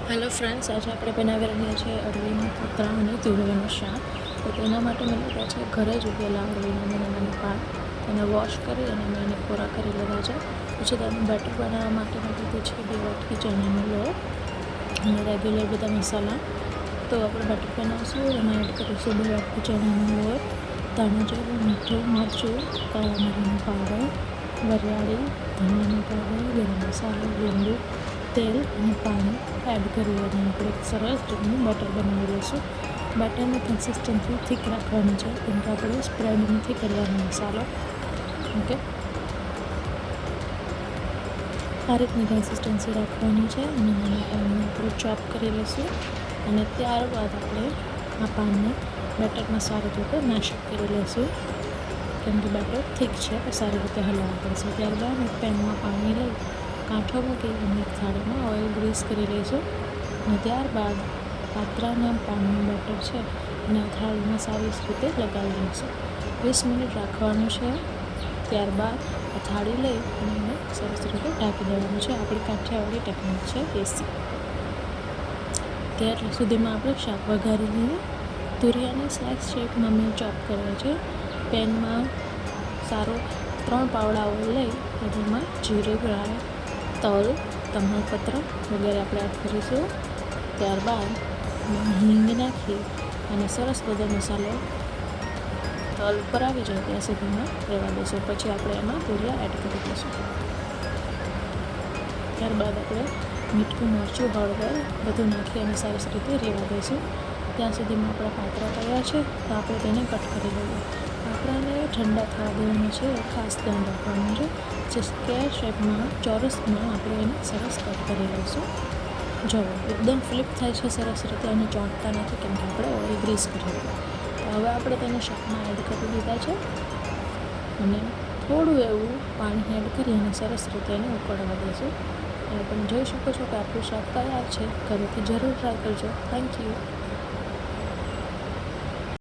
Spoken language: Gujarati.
હેલો ફ્રેન્ડ્સ, આજે આપણે બનાવી રહ્યા છીએ અળવીના પાત્રા અને તુરિયાનું શાક. તો તેના માટે મેં લીધા છે ઘરે જ ઉગેલા અળવીના નાના પાન. તેને વોશ કરી અને મેં એને કોરા કરી લીધા છે. પછી તેનું બેટર બનાવવા માટે મેં લીધું છે 2 વાટકી ચણાનો લોટ અને રેગ્યુલર બધા મસાલા. તો આપણે બેટર બનાવશું એમાં એડ કરીશું 2 વાટકી ચણાનો લોટ, ધાણા જીરું, મીઠું, મરચું, કાળા મરીનો પાવડર, વરિયાળી, ધનિયાનો પાવડર, ગરમ મસાલો, લીંબુ, તેલ અને પાણી એડ કરી અને આપણે એક સરસ રીતનું બેટર બનાવી લઈશું. બેટરની કન્સિસ્ટન્સી થીક રાખવાની છે, કેમ કે આપણે સ્પ્રેડ નથી કરવાનો મસાલો. ઓકે, આ રીતની કન્સિસ્ટન્સી રાખવાની છે અને નાના પાનને આપણે ચોપ કરી લઈશું અને ત્યારબાદ આપણે આ પાનને બેટરમાં સારી રીતે મેશઅપ કરી લઈશું, કેમ કે બેટર થીક છે તો સારી રીતે હલાવવા પડશે. ત્યારબાદ એક પેનમાં પાણી લઈ કાંઠો મૂકી અને એક થાળીમાં ઓઇલ ગ્રીસ કરી લઈશું અને ત્યારબાદ પાત્રાના પાનનું બેટર છે અને થાળીમાં સારી રીતે લગાવી લઈશું. 20 મિનિટ રાખવાનું છે. ત્યારબાદ આ થાળી લઈ અને એને સરસ રીતે ઢાંકી દેવાનું છે. આપણી કાઠિયાવાડી ટેકનિક છે દેશી. ત્યાર સુધીમાં આપણે શાક વઘારી લઈએ. તુરિયાની સ્લાઇસ શેપમાં મેં ચોપ કર્યા છે. પેનમાં સારો 3 પાવડા ઓઇલ લઈ તેમાં જીરું, રાઈ, તલ, તમાલપત્ર વગેરે આપણે એડ કરીશું. ત્યારબાદ હિંગ નાખી અને સરસ બધો મસાલો તલ ઉપર આવી જાય ત્યાં સુધીમાં રહેવા દઈશું. પછી આપણે એમાં તુરિયા એડ કરી દઈશું. ત્યારબાદ આપણે મીઠું, મરચું, હળદર બધું નાખી અને સરસ રીતે રહેવા દઈશું. ત્યાં સુધીમાં આપણા પાત્રા તૈયાર છે, તો આપણે તેને કટ કરી લઈએ. પાત્રાને ઠંડા થવા દેવાનું છે, ખાસ ધ્યાન રાખવાનું છે. જે સ્ક્વેર શેપમાં, ચોરસમાં આપણે એને સરસ કટ કરી લઈશું. જો એકદમ ફ્લિપ થાય છે સરસ રીતે અને ચોંટતા નથી, કેમ કે આપણે ઓઇલ ગ્રીસ કર્યું. તો હવે આપણે તેને શાકમાં એડ કરી દીધા છે અને થોડું એવું પાણી એડ કરી અને સરસ રીતે એને ઉકળવા દઈશું. અને તમે જોઈ શકો છો કે આપણું શાક તૈયાર છે. ઘરેથી જરૂર ટ્રાય કરજો. Thank you.